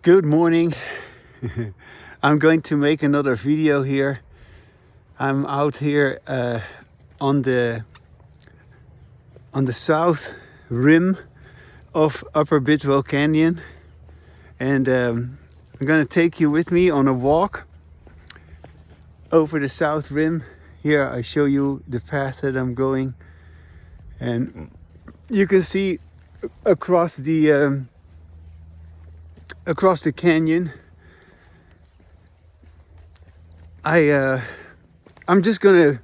Good morning. I'm going to make another video here. I'm out here on the south rim of Upper Bidwell Canyon, and I'm going to take you with me on a walk over the south rim. Here I show you the path that I'm going, and you can see across the canyon. I'm just gonna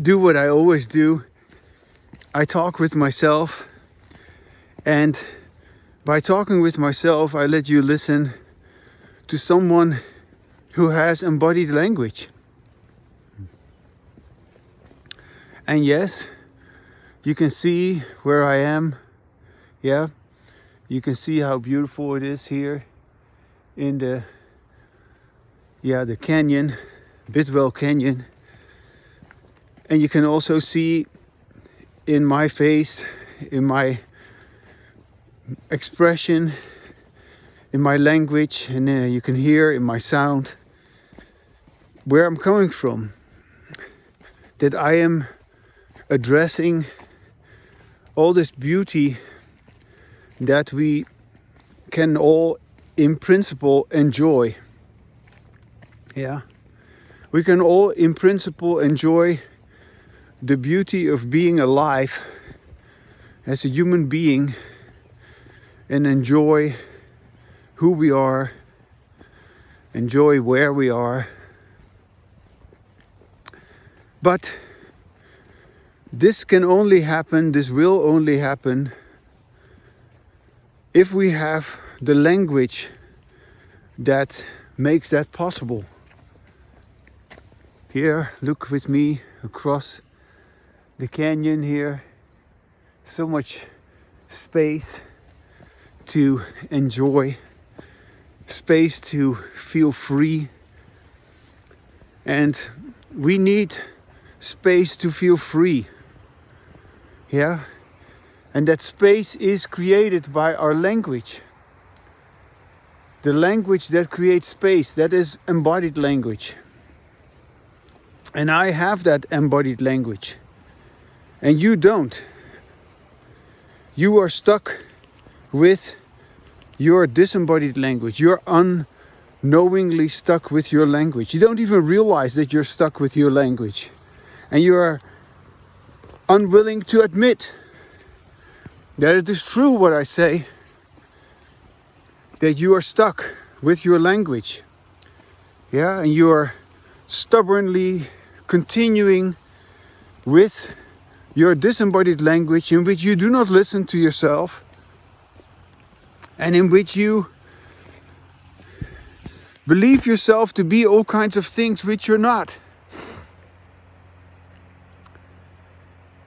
do what I always do. I talk with myself, and by talking with myself, I let you listen to someone who has embodied language. And yes, you can see where I am. Yeah, you can see how beautiful it is here in the canyon, Bidwell Canyon. And you can also see in my face, in my expression, in my language, and you can hear in my sound where I'm coming from. That I am addressing all this beauty that we can all in principle enjoy. Yeah, we can all in principle enjoy the beauty of being alive as a human being and enjoy who we are, enjoy where we are. But this can only happen, this will only happen if we have the language that makes that possible. Here, look with me across the canyon here. So much space to enjoy, space to feel free. And we need space to feel free. Yeah? And that space is created by our language. The language that creates space, that is embodied language. And I have that embodied language. And you don't. You are stuck with your disembodied language. You're unknowingly stuck with your language. You don't even realize that you're stuck with your language. And you are unwilling to admit that it is true what I say, that you are stuck with your language. Yeah, and you are stubbornly continuing with your disembodied language in which you do not listen to yourself and in which you believe yourself to be all kinds of things which you're not.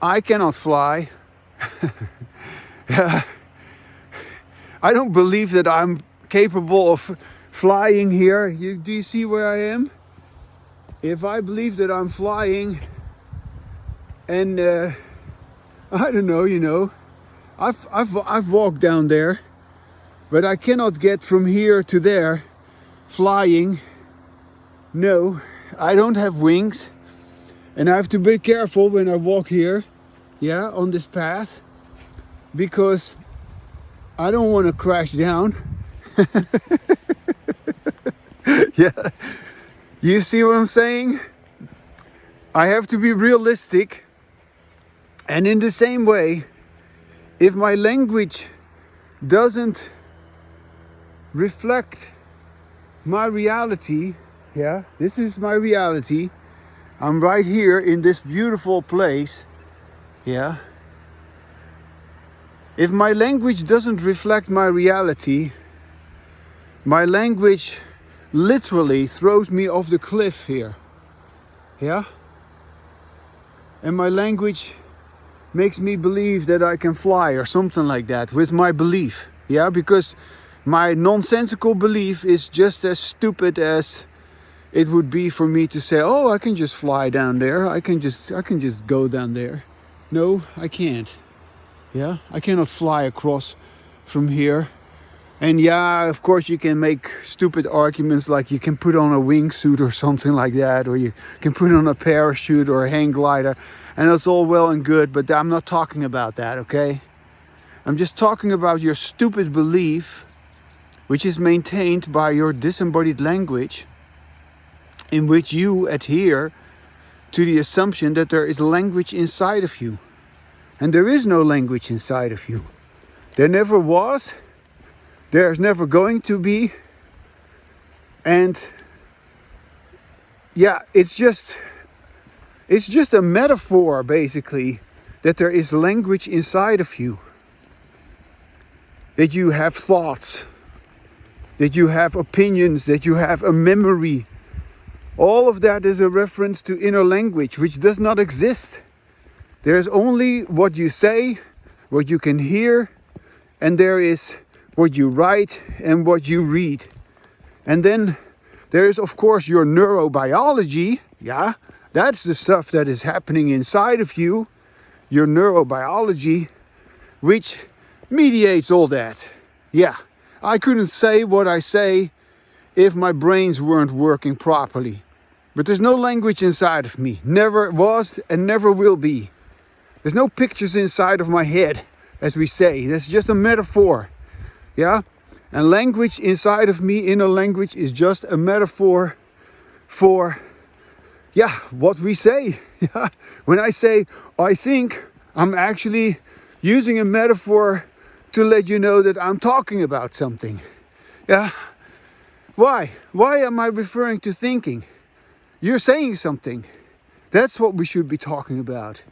I cannot fly. I don't believe that I'm capable of flying here. Do you see where I am? If I believe that I'm flying, and I don't know, I've walked down there, but I cannot get from here to there flying. No, I don't have wings, and I have to be careful when I walk here, yeah, on this path, because I don't want to crash down. Yeah, you see what I'm saying? I have to be realistic. And in the same way, if my language doesn't reflect my reality, yeah, this is my reality. I'm right here in this beautiful place, yeah. If my language doesn't reflect my reality, my language literally throws me off the cliff here. Yeah? And my language makes me believe that I can fly or something like that with my belief. Yeah? Because my nonsensical belief is just as stupid as it would be for me to say, oh, I can just fly down there. I can just go down there. No, I can't. Yeah, I cannot fly across from here And yeah, of course you can make stupid arguments like you can put on a wingsuit or something like that, or you can put on a parachute or a hang glider, and that's all well and good, but I'm not talking about that, okay? I'm just talking about your stupid belief, which is maintained by your disembodied language, in which you adhere to the assumption that there is language inside of you. And there is no language inside of you. There never was. There's never going to be. And yeah, it's just a metaphor, basically, that there is language inside of you. That you have thoughts, that you have opinions, that you have a memory. All of that is a reference to inner language, which does not exist. There's only what you say, what you can hear, and there is what you write and what you read. And then there is, of course, your neurobiology. Yeah, that's the stuff that is happening inside of you, your neurobiology, which mediates all that. Yeah, I couldn't say what I say if my brains weren't working properly. But there's no language inside of me. Never was and never will be. There's no pictures inside of my head, as we say. That's just a metaphor. Yeah? And language inside of me, inner language, is just a metaphor for, yeah, what we say. Yeah? When I say, I think, I'm actually using a metaphor to let you know that I'm talking about something. Yeah? Why? Why am I referring to thinking? You're saying something. That's what we should be talking about.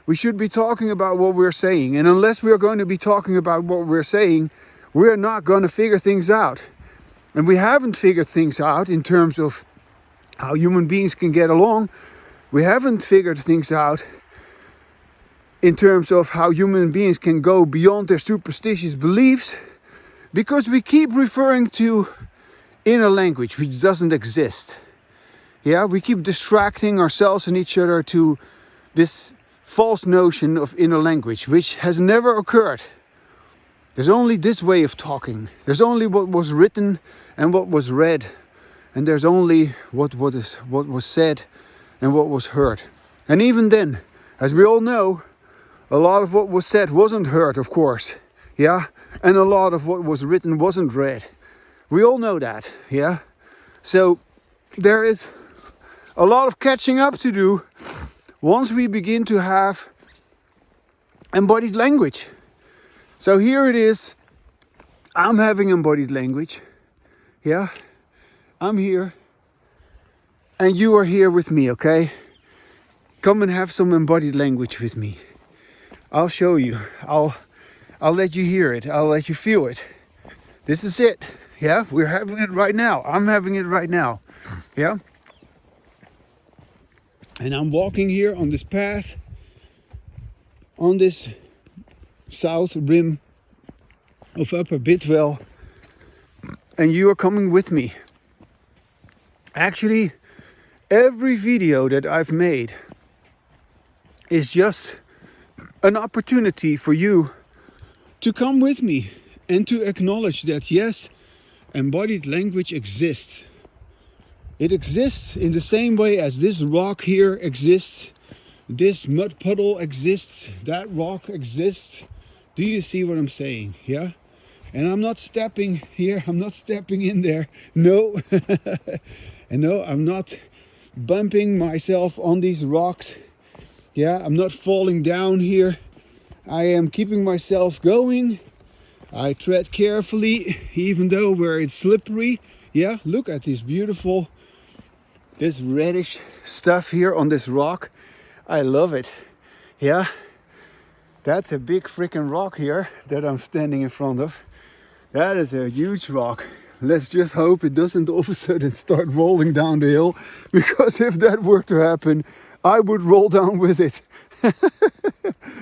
We should be talking about what we're saying. And unless we're going to be talking about what we're saying, we're not going to figure things out. And we haven't figured things out in terms of how human beings can get along. We haven't figured things out in terms of how human beings can go beyond their superstitious beliefs, because we keep referring to inner language which doesn't exist. Yeah, we keep distracting ourselves and each other to this false notion of inner language, which has never occurred. There's only this way of talking. There's only what was written and what was read, and there's only what was said and what was heard. And even then, as we all know, a lot of what was said wasn't heard, of course. Yeah, and a lot of what was written wasn't read. We all know that. Yeah, so there is a lot of catching up to do once we begin to have embodied language. So here it is. I'm having embodied language. Yeah, I'm here. And you are here with me, okay? Come and have some embodied language with me. I'll show you. I'll let you hear it. I'll let you feel it. This is it. Yeah, we're having it right now. I'm having it right now. Yeah. And I'm walking here on this path, on this south rim of Upper Bidwell, and you are coming with me. Actually, every video that I've made is just an opportunity for you to come with me and to acknowledge that, yes, embodied language exists. It exists in the same way as this rock here exists, this mud puddle exists, that rock exists. Do you see what I'm saying? Yeah? And I'm not stepping here, I'm not stepping in there. No. And no, I'm not bumping myself on these rocks. Yeah, I'm not falling down here. I am keeping myself going. I tread carefully, even though where it's slippery. Yeah, look at this beautiful, this reddish stuff here on this rock. I love it. Yeah, that's a big freaking rock here that I'm standing in front of. That is a huge rock. Let's just hope it doesn't all of a sudden start rolling down the hill, because if that were to happen, I would roll down with it.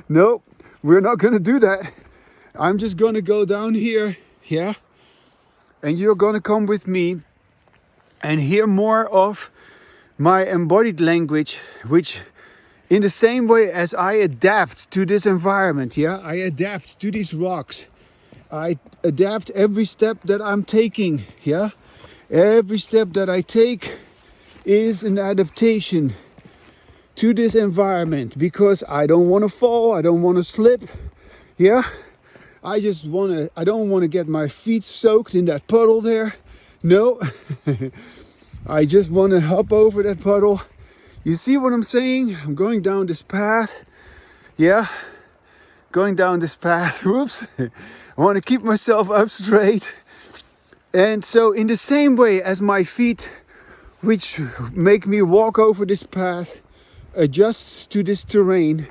No, we're not gonna do that. I'm just gonna go down here, yeah? And you're gonna come with me and hear more of my embodied language, which in the same way as I adapt to this environment, yeah? I adapt to these rocks. I adapt every step that I'm taking. Yeah, every step that I take is an adaptation to this environment because I don't want to fall, I don't want to slip. Yeah, I don't want to get my feet soaked in that puddle there. No, I just want to hop over that puddle. You see what I'm saying? I'm going down this path. Yeah, going down this path. Whoops. I want to keep myself up straight. And so in the same way as my feet, which make me walk over this path, adjust to this terrain,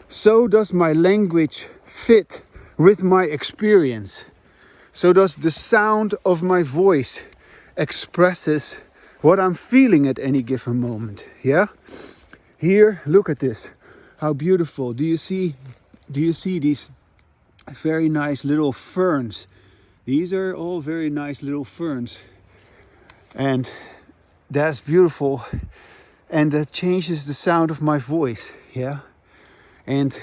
so does my language fit with my experience. So does the sound of my voice expresses what I'm feeling at any given moment. Yeah? Here, look at this. How beautiful. Do you see these very nice little ferns? These are all very nice little ferns. And that's beautiful. And that changes the sound of my voice. Yeah? And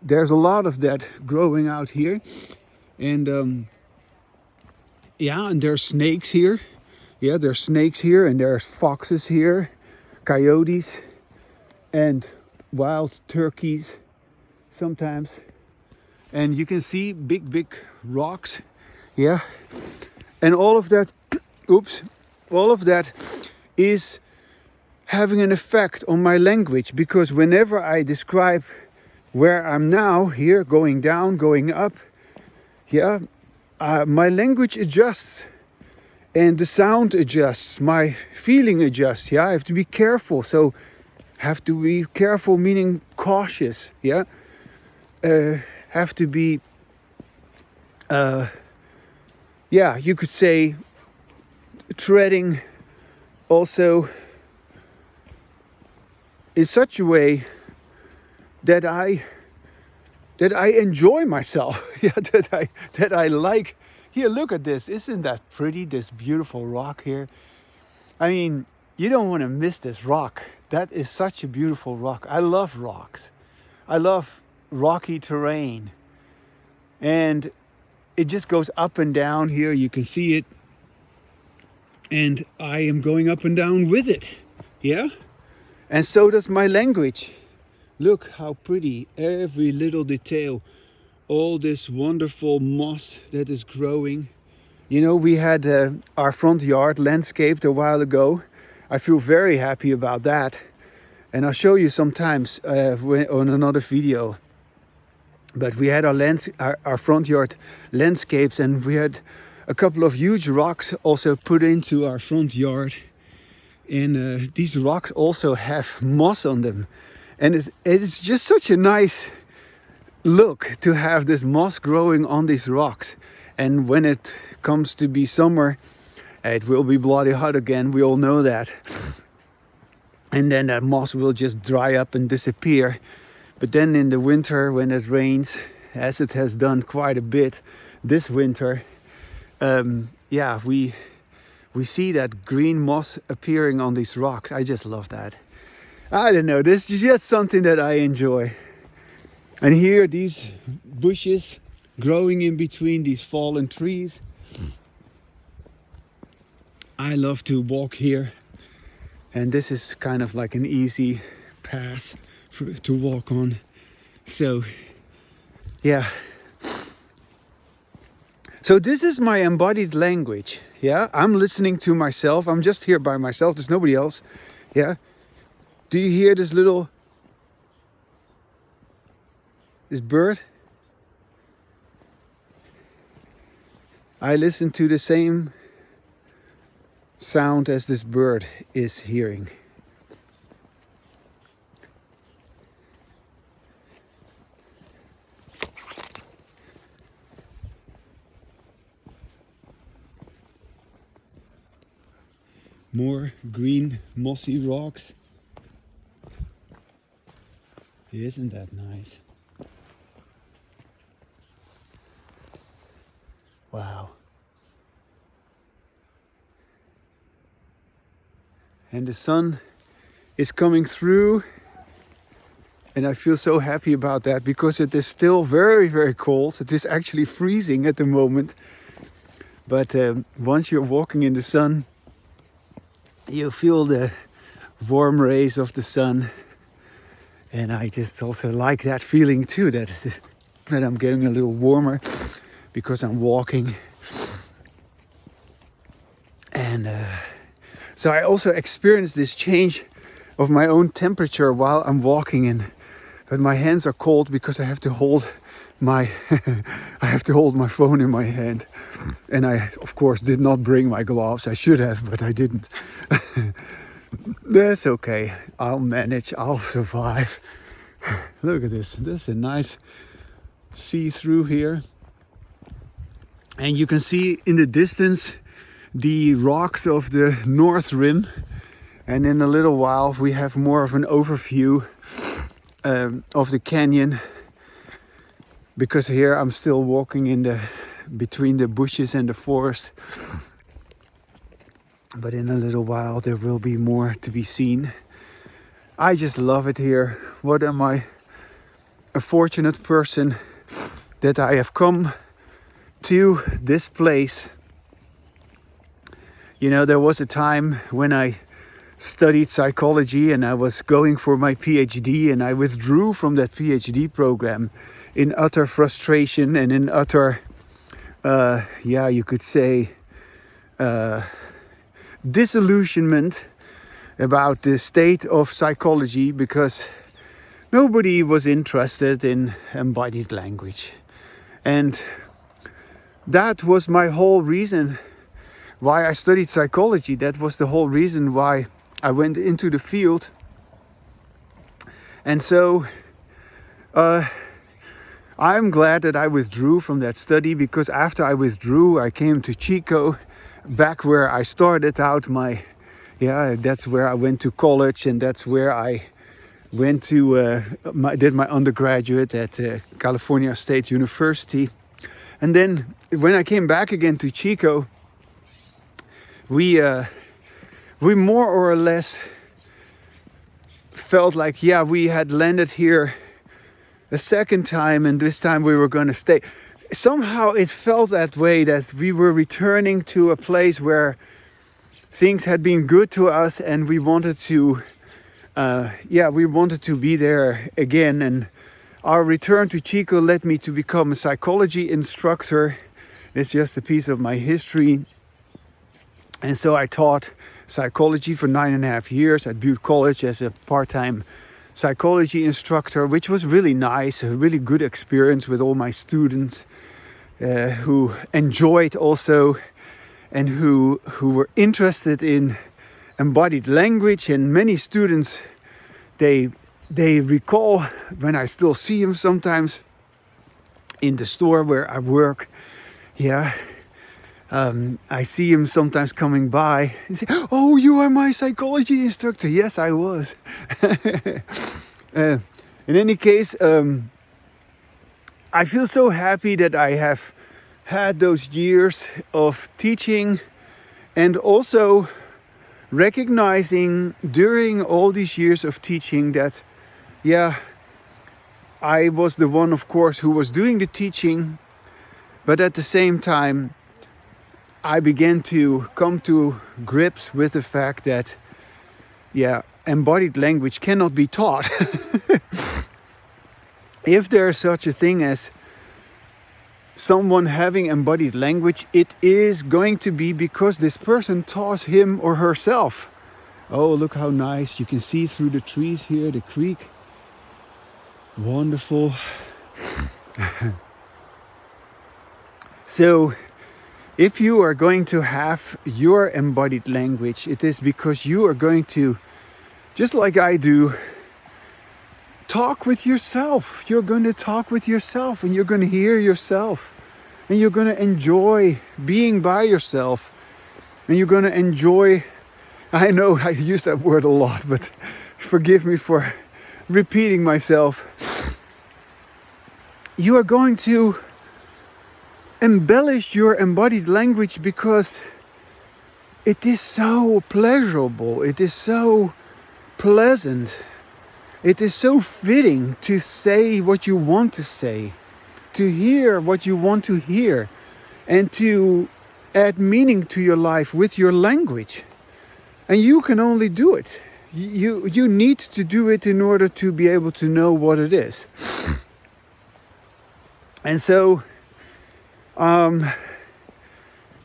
there's a lot of that growing out here. And yeah, and there's snakes here. Yeah, there's snakes here, and there's foxes here, coyotes, and wild turkeys sometimes. And you can see big rocks. Yeah, and all of that, all of that is having an effect on my language, because whenever I describe where I'm now, here, going down, going up, yeah, my language adjusts. And the sound adjusts, my feeling adjusts. Yeah, I have to be careful. So, have to be careful meaning cautious. Yeah, have to be. Yeah, you could say treading also in such a way that I enjoy myself. Yeah, that I like. Here, look at this. Isn't that pretty? This beautiful rock here. I mean, you don't want to miss this rock. That is such a beautiful rock. I love rocks. I love rocky terrain. And it just goes up and down here. You can see it. And I am going up and down with it. Yeah? And so does my language. Look how pretty. Every little detail. All this wonderful moss that is growing. You know, we had our front yard landscaped a while ago. I feel very happy about that. And I'll show you sometimes on another video. But we had our front yard landscapes, and we had a couple of huge rocks also put into our front yard. And these rocks also have moss on them. And it's just such a nice look to have this moss growing on these rocks. And when it comes to be summer, it will be bloody hot again. We all know that. And then that moss will just dry up and disappear. But then in the winter, when it rains, as it has done quite a bit this winter, yeah, we see that green moss appearing on these rocks. I just love that. I don't know, this is just something that I enjoy. And here, these bushes growing in between these fallen trees. I love to walk here. And this is kind of like an easy path to walk on. So, yeah. So this is my embodied language. Yeah, I'm listening to myself. I'm just here by myself. There's nobody else. Yeah. Do you hear this bird? I listen to the same sound as this bird is hearing. More green mossy rocks. Isn't that nice? Wow. And the sun is coming through, And I feel so happy about that because it is still very, very cold. It is actually freezing at the moment. But once you're walking in the sun, you feel the warm rays of the sun. And I just also like that feeling too, that I'm getting a little warmer because I'm walking. And so I also experience this change of my own temperature while I'm walking, but my hands are cold because I have to hold my phone in my hand. And I of course did not bring my gloves. I should have, but I didn't. That's okay. I'll manage. I'll survive. Look at this. This is a nice see-through here. And you can see in the distance the rocks of the North Rim. And in a little while we have more of an overview of the canyon. Because here I'm still walking between the bushes and the forest. But in a little while there will be more to be seen. I just love it here. What am I? A fortunate person that I have come to this place. You know, there was a time when I studied psychology and I was going for my PhD, and I withdrew from that PhD program in utter frustration and in utter, you could say, disillusionment about the state of psychology, because nobody was interested in embodied language. And that was my whole reason why I studied psychology. That was the whole reason why I went into the field. And so I'm glad that I withdrew from that study, because after I withdrew, I came to Chico, back where I started out that's where I went to college, and that's where I went to, did my undergraduate at California State University. And then when I came back again to Chico, we more or less felt like, we had landed here a second time, and this time we were going to stay. Somehow it felt that way, that we were returning to a place where things had been good to us, and we wanted to be there again. And our return to Chico led me to become a psychology instructor. It's just a piece of my history. And so I taught psychology for 9.5 years at Butte College as a part-time psychology instructor, which was really nice, a really good experience with all my students who enjoyed also, and who were interested in embodied language. And many students, they recall, when I still see them sometimes in the store where I work, I see him sometimes coming by and say, "Oh, you are my psychology instructor." Yes, I was. In any case, I feel so happy that I have had those years of teaching, and also recognizing during all these years of teaching that, I was the one, of course, who was doing the teaching, but at the same time, I began to come to grips with the fact that, embodied language cannot be taught. If there is such a thing as someone having embodied language, it is going to be because this person taught him or herself. Oh, look how nice. You can see through the trees here, the creek. Wonderful. So, if you are going to have your embodied language, it is because you are going to, just like I do, talk with yourself. You're going to talk with yourself, and you're going to hear yourself, and you're going to enjoy being by yourself, and you're going to enjoy, I know I use that word a lot, but forgive me for repeating myself. You are going to embellish your embodied language because it is so pleasurable, it is so pleasant. it is so fitting to say what you want to say, to hear what you want to hear, and to add meaning to your life with your language. And you can only do it. You need to do it in order to be able to know what it is. And so,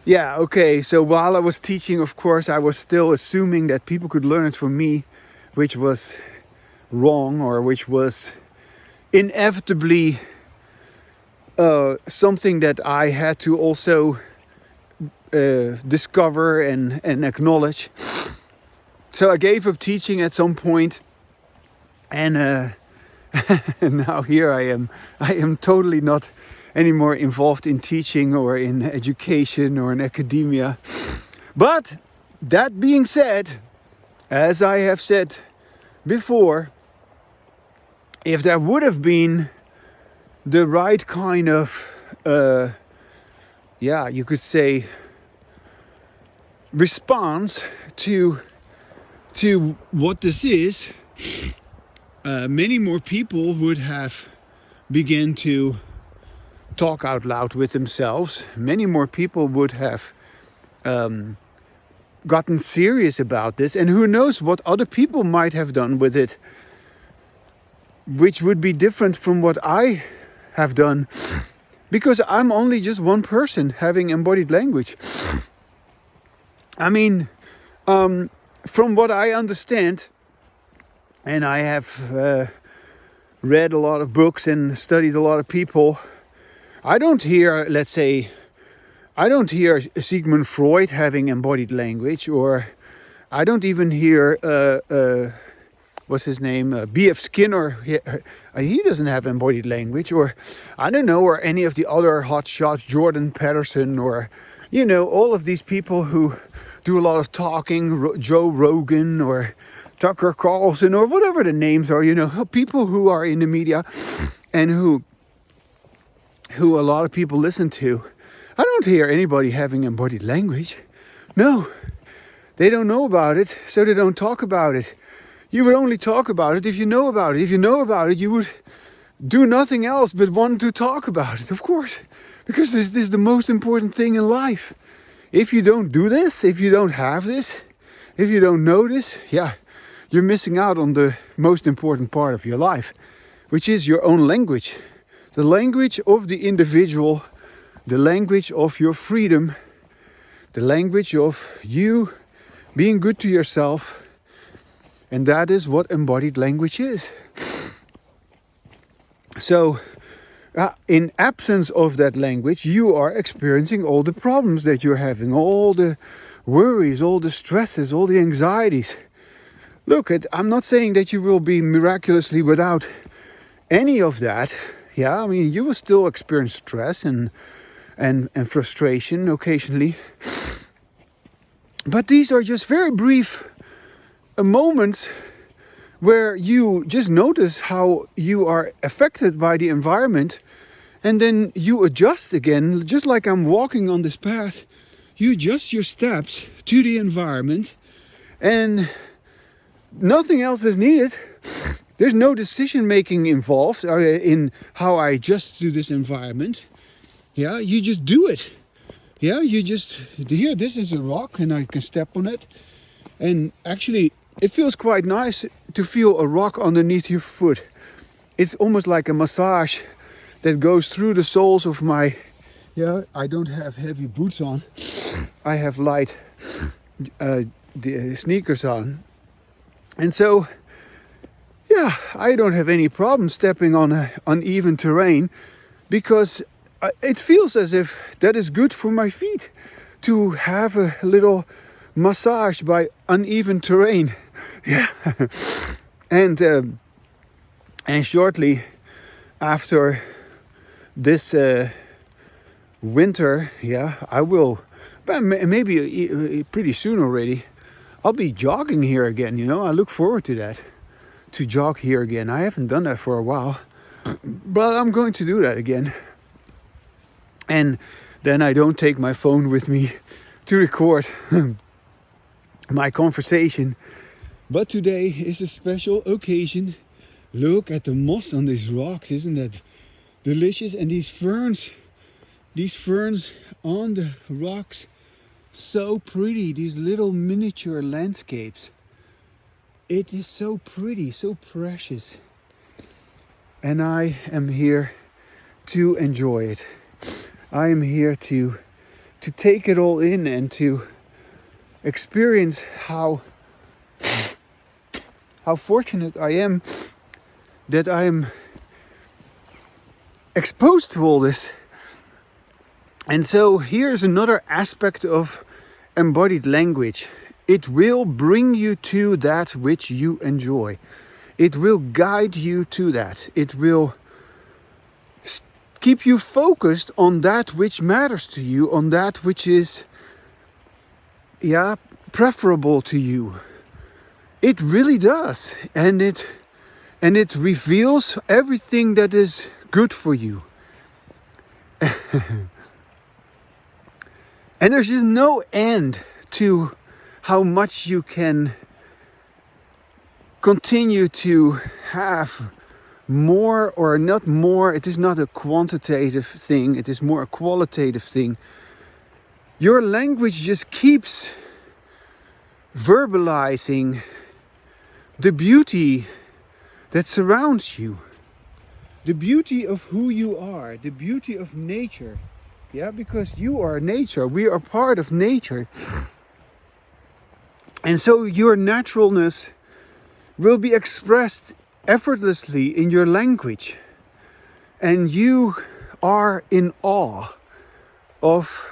yeah, okay, so while I was teaching, of course, I was still assuming that people could learn it from me, which was wrong, or which was inevitably something that I had to also discover and acknowledge. So I gave up teaching at some point, and now here I am. I am totally not anymore involved in teaching or in education or in academia. But that being said, as I have said before, if there would have been the right kind of, you could say, response to what this is, many more people would have begun to talk out loud with themselves. Many more people would have gotten serious about this, and who knows what other people might have done with it, which would be different from what I have done, because I'm only just one person having embodied language. I mean, from what I understand, and I have read a lot of books and studied a lot of people, I don't hear Sigmund Freud having embodied language, or I don't even hear, what's his name, B.F. Skinner, he doesn't have embodied language, or I don't know, or any of the other hotshots, Jordan Peterson, or, you know, all of these people who do a lot of talking, Joe Rogan, or Tucker Carlson, or whatever the names are, you know, people who are in the media and who a lot of people listen to. I don't hear anybody having embodied language. No, they don't know about it, so they don't talk about it. You would only talk about it if you know about it. If you know about it, you would do nothing else but want to talk about it, of course, because this is the most important thing in life. If you don't do this, if you don't have this, if you don't know this, you're missing out on the most important part of your life, which is your own language. The language of the individual, the language of your freedom, the language of you being good to yourself. And that is what embodied language is. So, in absence of that language, you are experiencing all the problems that you're having, all the worries, all the stresses, all the anxieties. Look, I'm not saying that you will be miraculously without any of that. Yeah, I mean, you will still experience stress and frustration occasionally. But these are just very brief moments where you just notice how you are affected by the environment, and then you adjust again, just like I'm walking on this path. You adjust your steps to the environment, and nothing else is needed. There's no decision making involved in how I adjust to this environment. Yeah, you just do it. Yeah, you just, here, this is a rock and I can step on it. And actually, it feels quite nice to feel a rock underneath your foot. It's almost like a massage that goes through the soles of my, I don't have heavy boots on. I have light the sneakers on. And so, I don't have any problem stepping on uneven terrain, because it feels as if that is good for my feet, to have a little massage by uneven terrain. Yeah. And shortly after this winter, I will, maybe pretty soon already, I'll be jogging here again, you know. I look forward to that, to jog here again. I haven't done that for a while, but I'm going to do that again. And then I don't take my phone with me to record my conversation. But today is a special occasion Look at the moss on these rocks, isn't that delicious? And these ferns on the rocks, so pretty, these little miniature landscapes. It is so pretty, so precious. And I am here to enjoy it. I am here to take it all in and to experience how fortunate I am that I am exposed to all this. And so here's another aspect of embodied language. It will bring you to that which you enjoy. It will guide you to that. It will keep you focused on that which matters to you, on that which is preferable to you. It really does. And it reveals everything that is good for you. And there's just no end to how much you can continue to have more or not more. It is not a quantitative thing, it is more a qualitative thing. Your language just keeps verbalizing the beauty that surrounds you, the beauty of who you are, the beauty of nature. Yeah, because you are nature, we are part of nature. And so your naturalness will be expressed effortlessly in your language. And you are in awe of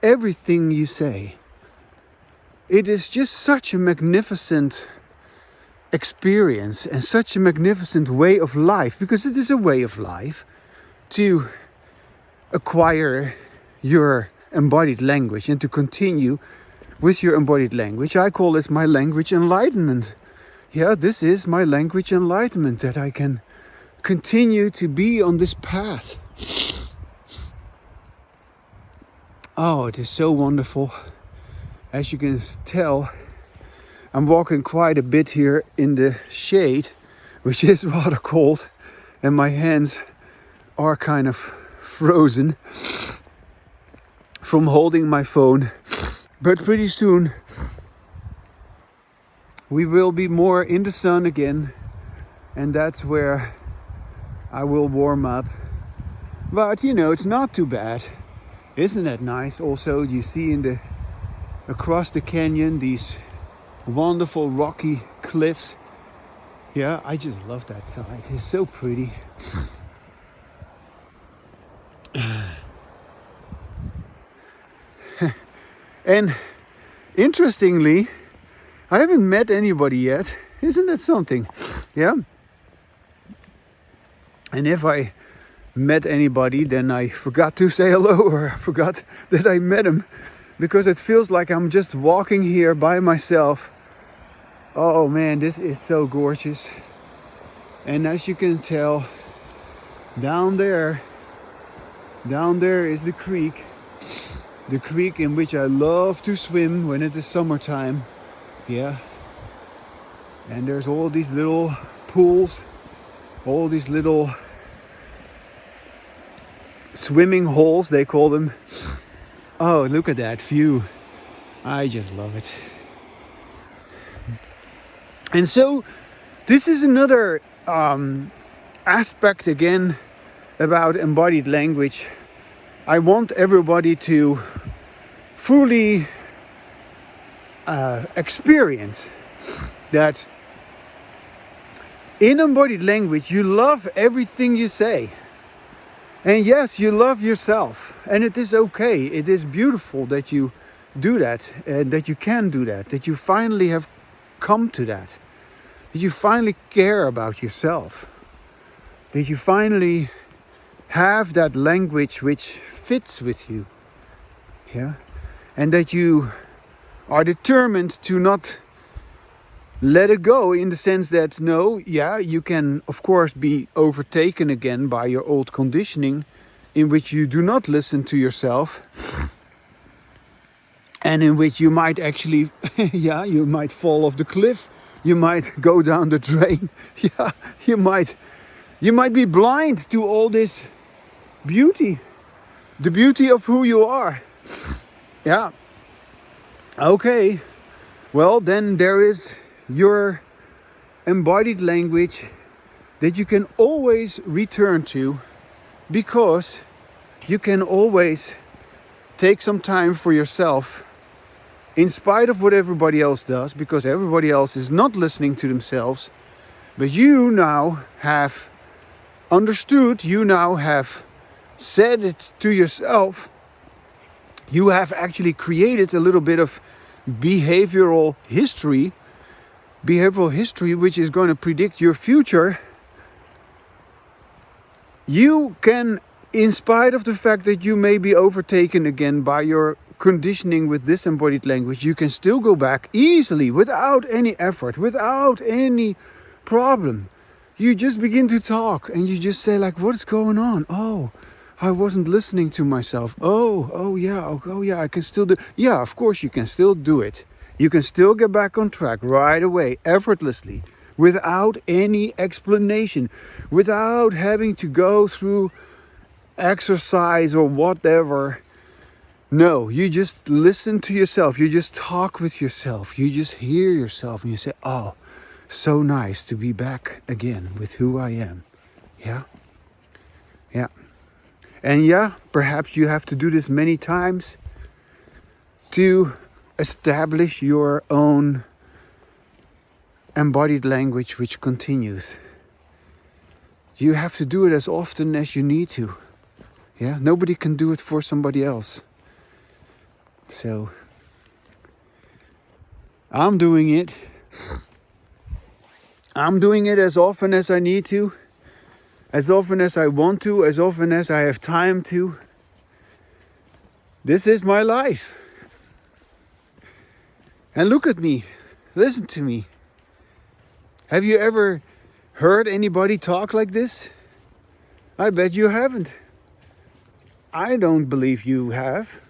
everything you say. It is just such a magnificent experience and such a magnificent way of life, because it is a way of life to acquire your embodied language and to continue with your embodied language. I call it my language enlightenment. Yeah, this is my language enlightenment, that I can continue to be on this path. Oh, it is so wonderful. As you can tell, I'm walking quite a bit here in the shade, which is rather cold, and my hands are kind of frozen from holding my phone. But pretty soon we will be more in the sun again, and that's where I will warm up. But it's not too bad. Isn't that nice? Also, you see across the canyon these wonderful rocky cliffs. Yeah, I just love that side. It's so pretty. And interestingly, I haven't met anybody yet. Isn't that something? Yeah. And if I met anybody, then I forgot to say hello, or I forgot that I met him, because it feels like I'm just walking here by myself. Oh man, this is so gorgeous. And as you can tell, down there is the creek in which I love to swim when it is summertime. Yeah. And there's all these little pools, all these little swimming holes, they call them. Oh, look at that view. I just love it. And so this is another aspect again about embodied language. I want everybody to fully experience that in embodied language you love everything you say. And yes, you love yourself, and it is okay. It is beautiful that you do that, and that you can do that, that you finally have come to that you finally care about yourself, that you finally have that language which fits with you. Yeah, and that you are determined to not let it go, in the sense that you can of course be overtaken again by your old conditioning, in which you do not listen to yourself, and in which you might actually you might fall off the cliff You might go down the drain. Yeah, you might be blind to all this beauty. The beauty of who you are. Yeah. Okay. Well, then there is your embodied language that you can always return to, because you can always take some time for yourself in spite of what everybody else does, because everybody else is not listening to themselves. But you now have understood, you now have said it to yourself. You have actually created a little bit of behavioral history, which is going to predict your future. You can, in spite of the fact that you may be overtaken again by your conditioning with disembodied language, you can still go back easily, without any effort, without any problem. You just begin to talk and you just say like, what's going on? Oh, I wasn't listening to myself. Oh yeah, I can still do. Yeah, of course you can still do it. You can still get back on track right away, effortlessly, without any explanation, without having to go through exercise or whatever. No, you just listen to yourself. You just talk with yourself. You just hear yourself and you say, oh, so nice to be back again with who I am. Yeah. Yeah. And yeah, perhaps you have to do this many times to establish your own embodied language, which continues. You have to do it as often as you need to. Yeah, nobody can do it for somebody else. So I'm doing it. I'm doing it as often as I need to, as often as I want to, as often as I have time to. This is my life. And look at me. Listen to me. Have you ever heard anybody talk like this? I bet you haven't. I don't believe you have.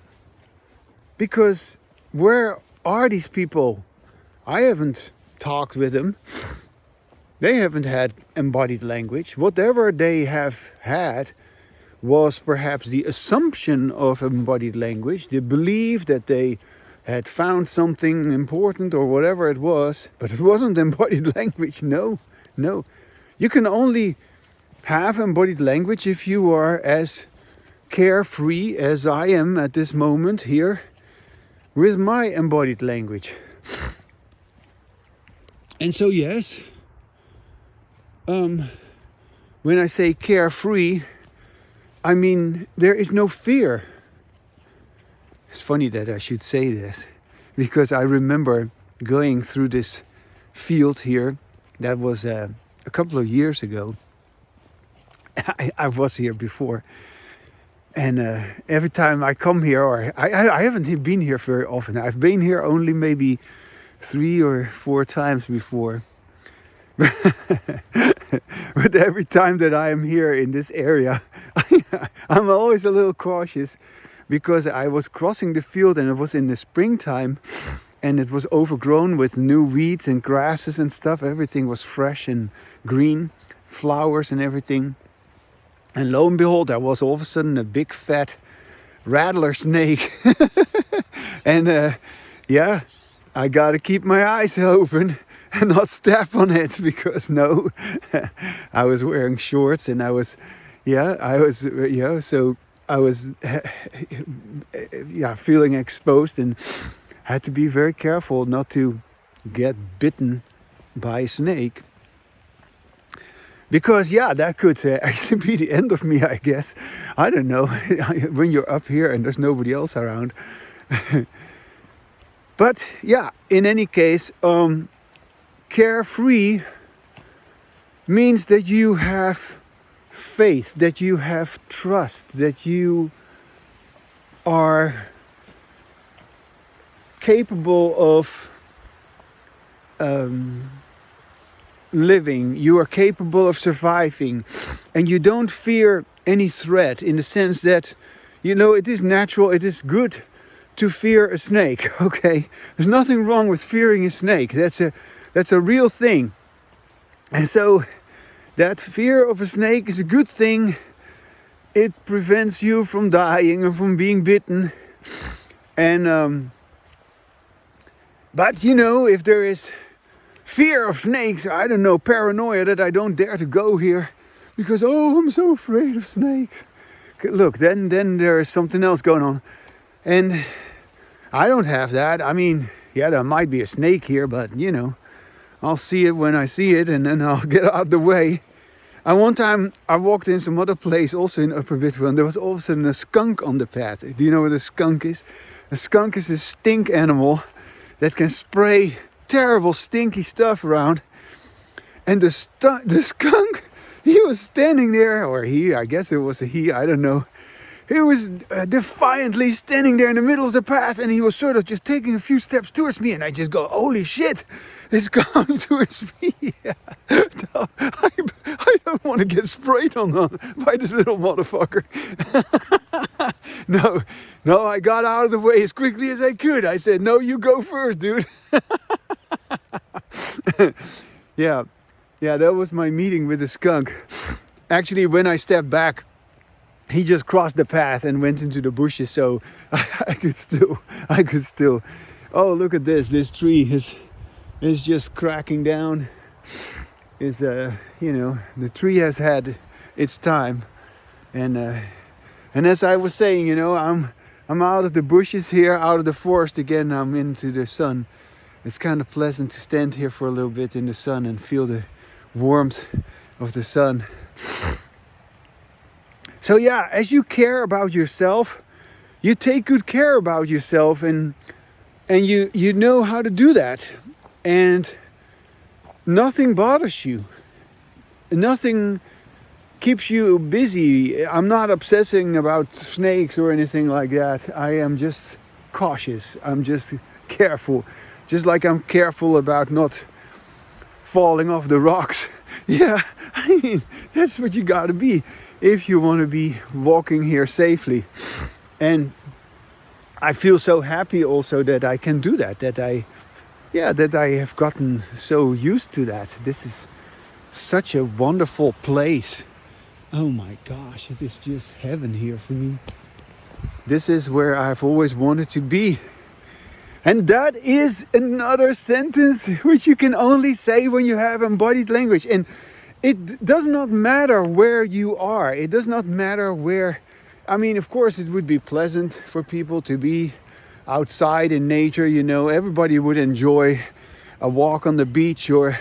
Because where are these people? I haven't talked with them. They haven't had embodied language. Whatever they have had was perhaps the assumption of embodied language, the belief that they had found something important or whatever it was, but it wasn't embodied language. No. You can only have embodied language if you are as carefree as I am at this moment here with my embodied language. And so yes, when I say carefree, I mean there is no fear. It's funny that I should say this, because I remember going through this field here. That was a couple of years ago. I was here before. And every time I come here, or I haven't been here very often. I've been here only maybe 3 or 4 times before. But every time that I am here in this area, I'm always a little cautious, because I was crossing the field and it was in the springtime and it was overgrown with new weeds and grasses and stuff. Everything was fresh and green, flowers and everything. And lo and behold, there was all of a sudden a big fat rattler snake. And yeah, I gotta keep my eyes open and not step on it, because no, I was wearing shorts and so I was feeling exposed and had to be very careful not to get bitten by a snake. Because that could actually be the end of me, I guess. I don't know, when you're up here and there's nobody else around. But in any case, carefree means that you have faith, that you have trust, that you are capable of living, you are capable of surviving, and you don't fear any threat, in the sense that, it is natural, it is good to fear a snake, okay? There's nothing wrong with fearing a snake. That's a That's a real thing. And so that fear of a snake is a good thing. It prevents you from dying or from being bitten. And but you know, if there is fear of snakes, I don't know, paranoia that I don't dare to go here because, oh, I'm so afraid of snakes. Look, then there is something else going on. And I don't have that. I mean, yeah, there might be a snake here, but you know, I'll see it when I see it, and then I'll get out of the way. And one time I walked in some other place, also in Upper Bidwell, and there was all of a sudden a skunk on the path. Do you know what a skunk is? A skunk is a stink animal that can spray terrible stinky stuff around. And the skunk, he was standing there, or I guess it was a he, I don't know. He was defiantly standing there in the middle of the path, and he was sort of just taking a few steps towards me, and I just go, holy shit, it's coming towards me. No, I don't want to get sprayed on by this little motherfucker. No, I got out of the way as quickly as I could. I said, no, you go first, dude. Yeah, that was my meeting with the skunk. Actually, when I stepped back, he just crossed the path and went into the bushes, so I could still. Oh, look at this! This tree is just cracking down. The tree has had its time, and as I was saying, you know, I'm out of the bushes here, out of the forest again. I'm into the sun. It's kind of pleasant to stand here for a little bit in the sun and feel the warmth of the sun. So yeah, as you care about yourself, you take good care about yourself, and you know how to do that, and nothing bothers you. Nothing keeps you busy. I'm not obsessing about snakes or anything like that. I am just cautious. I'm just careful. Just like I'm careful about not falling off the rocks. Yeah, I mean, that's what you gotta be if you want to be walking here safely. And I feel so happy also that I can do that, that I have gotten so used to that. This is such a wonderful place. Oh my gosh, it is just heaven here for me. This is where I've always wanted to be. And that is another sentence which you can only say when you have embodied language. And it does not matter where you are. It does not matter where. I mean, of course, it would be pleasant for people to be outside in nature. You know, everybody would enjoy a walk on the beach or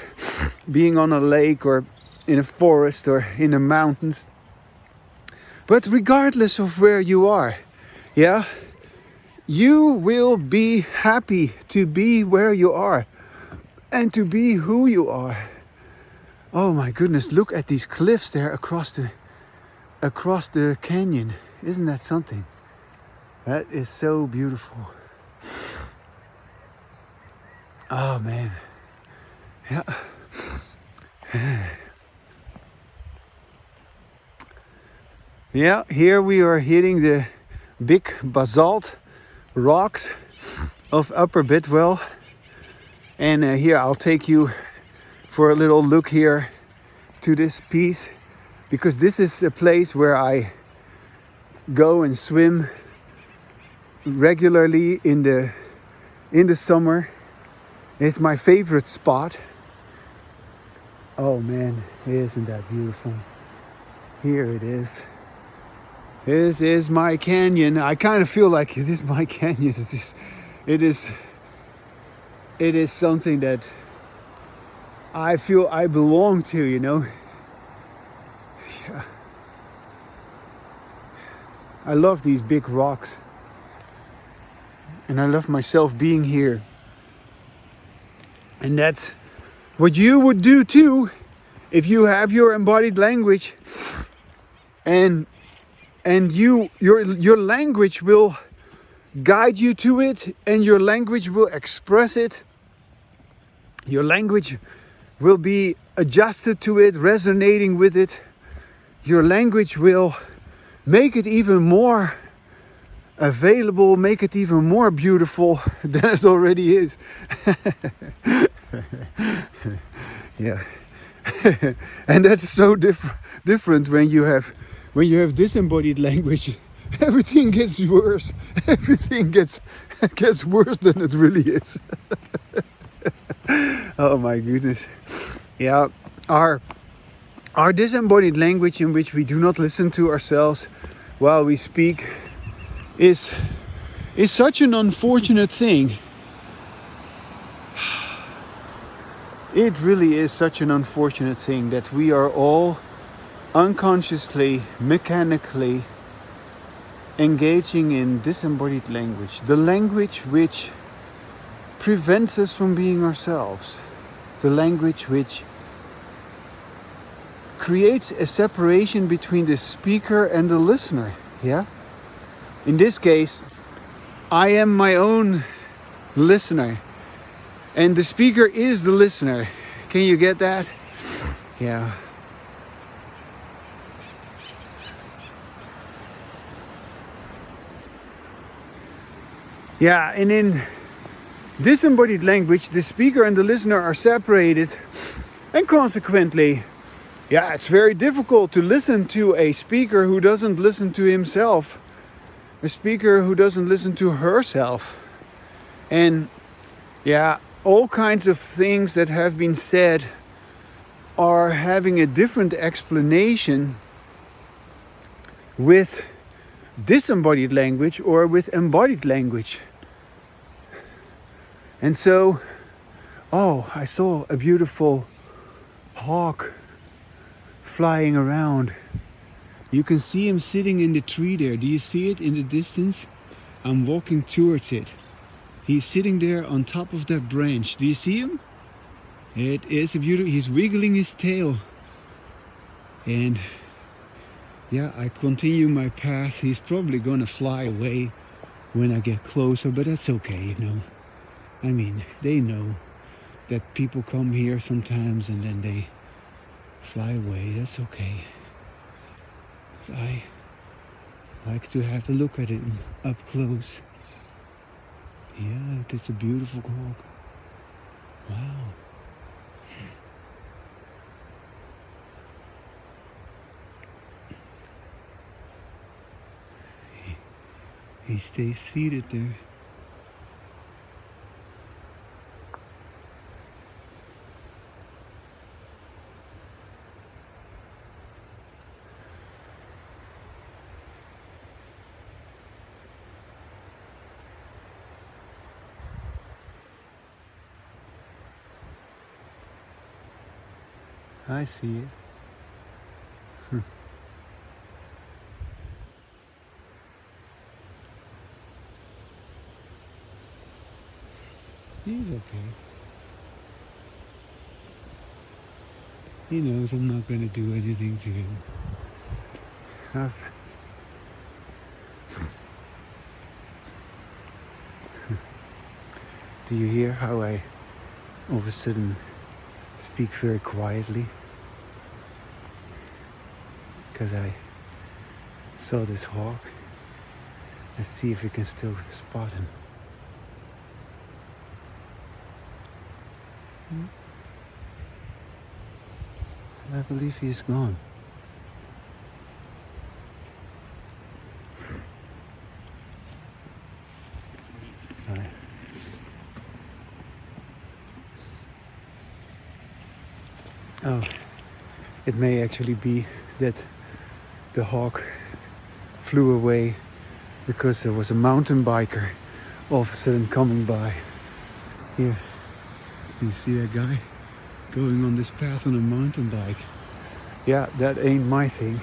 being on a lake or in a forest or in the mountains. But regardless of where you are, yeah, you will be happy to be where you are and to be who you are. Oh my goodness, look at these cliffs there across the canyon. Isn't that something? That is so beautiful. Oh man. Yeah. Yeah, here we are hitting the big basalt rocks of Upper Bidwell. And here I'll take you for a little look here to this piece, because this is a place where I go and swim regularly in the summer. It's my favorite spot. Oh man, isn't that beautiful? Here it is. This is my canyon. I kind of feel like it is my canyon. It is something that I feel I belong to, you know. Yeah. I love these big rocks. And I love myself being here. And that's what you would do too if you have your embodied language. And your language will guide you to it, and your language will express it. Your language will be adjusted to it, resonating with it. Your language will make it even more available, make it even more beautiful than it already is. Yeah. And that's so different when you have disembodied language. Everything gets worse. Everything gets worse than it really is. Oh my goodness. Yeah, our disembodied language, in which we do not listen to ourselves while we speak, is such an unfortunate thing. It really is such an unfortunate thing that we are all unconsciously, mechanically engaging in disembodied language. The language which prevents us from being ourselves. The language which creates a separation between the speaker and the listener. Yeah? In this case, I am my own listener, and the speaker is the listener. Can you get that? Yeah. Yeah, and in disembodied language, the speaker and the listener are separated, and consequently, yeah, it's very difficult to listen to a speaker who doesn't listen to himself, a speaker who doesn't listen to herself. And yeah, all kinds of things that have been said are having a different explanation with disembodied language or with embodied language. And so, I saw a beautiful hawk flying around. You can see him sitting in the tree there. Do you see it in the distance? I'm walking towards it. He's sitting there on top of that branch. Do you see him? It is a beautiful, he's wiggling his tail. And yeah, I continue my path. He's probably gonna fly away when I get closer, but that's okay, I mean, they know that people come here sometimes and then they fly away. That's okay. I like to have a look at it up close. Yeah, that's a beautiful hawk. Wow. He stays seated there. I see it. He's okay. He knows I'm not going to do anything to him. Do you hear how I all of a sudden speak very quietly? Because I saw this hawk. Let's see if we can still spot him. I believe he is gone. Oh, it may actually be that the hawk flew away because there was a mountain biker all of a sudden coming by. Here, you see that guy going on this path on a mountain bike. Yeah, that ain't my thing.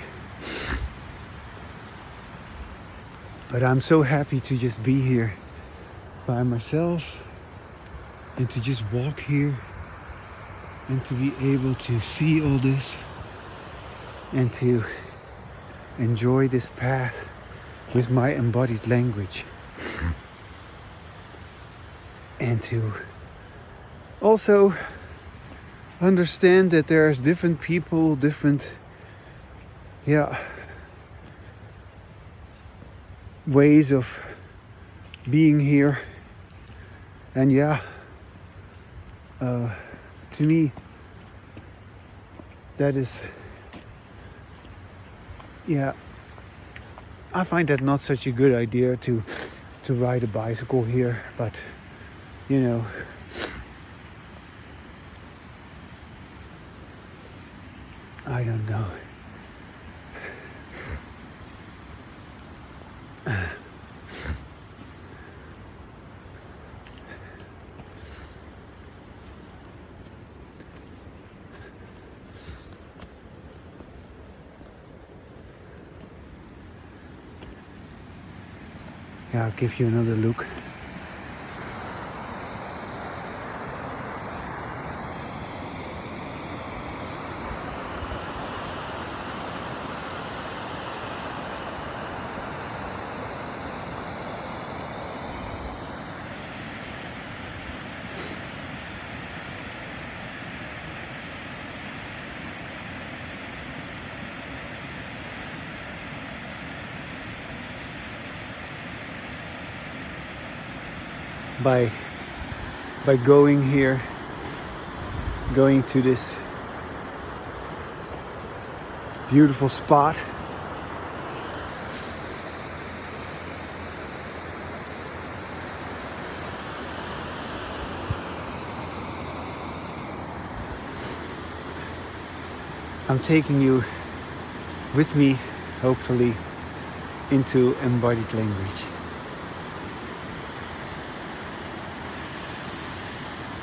But I'm so happy to just be here by myself and to just walk here and to be able to see all this and to enjoy this path with my embodied language. And to also understand that there's different people, different ways of being here. And To me, that is, yeah, I find that not such a good idea to ride a bicycle here, but you know, I don't know. Yeah, I'll give you another look. By going here, going to this beautiful spot. I'm taking you with me, hopefully, into embodied language.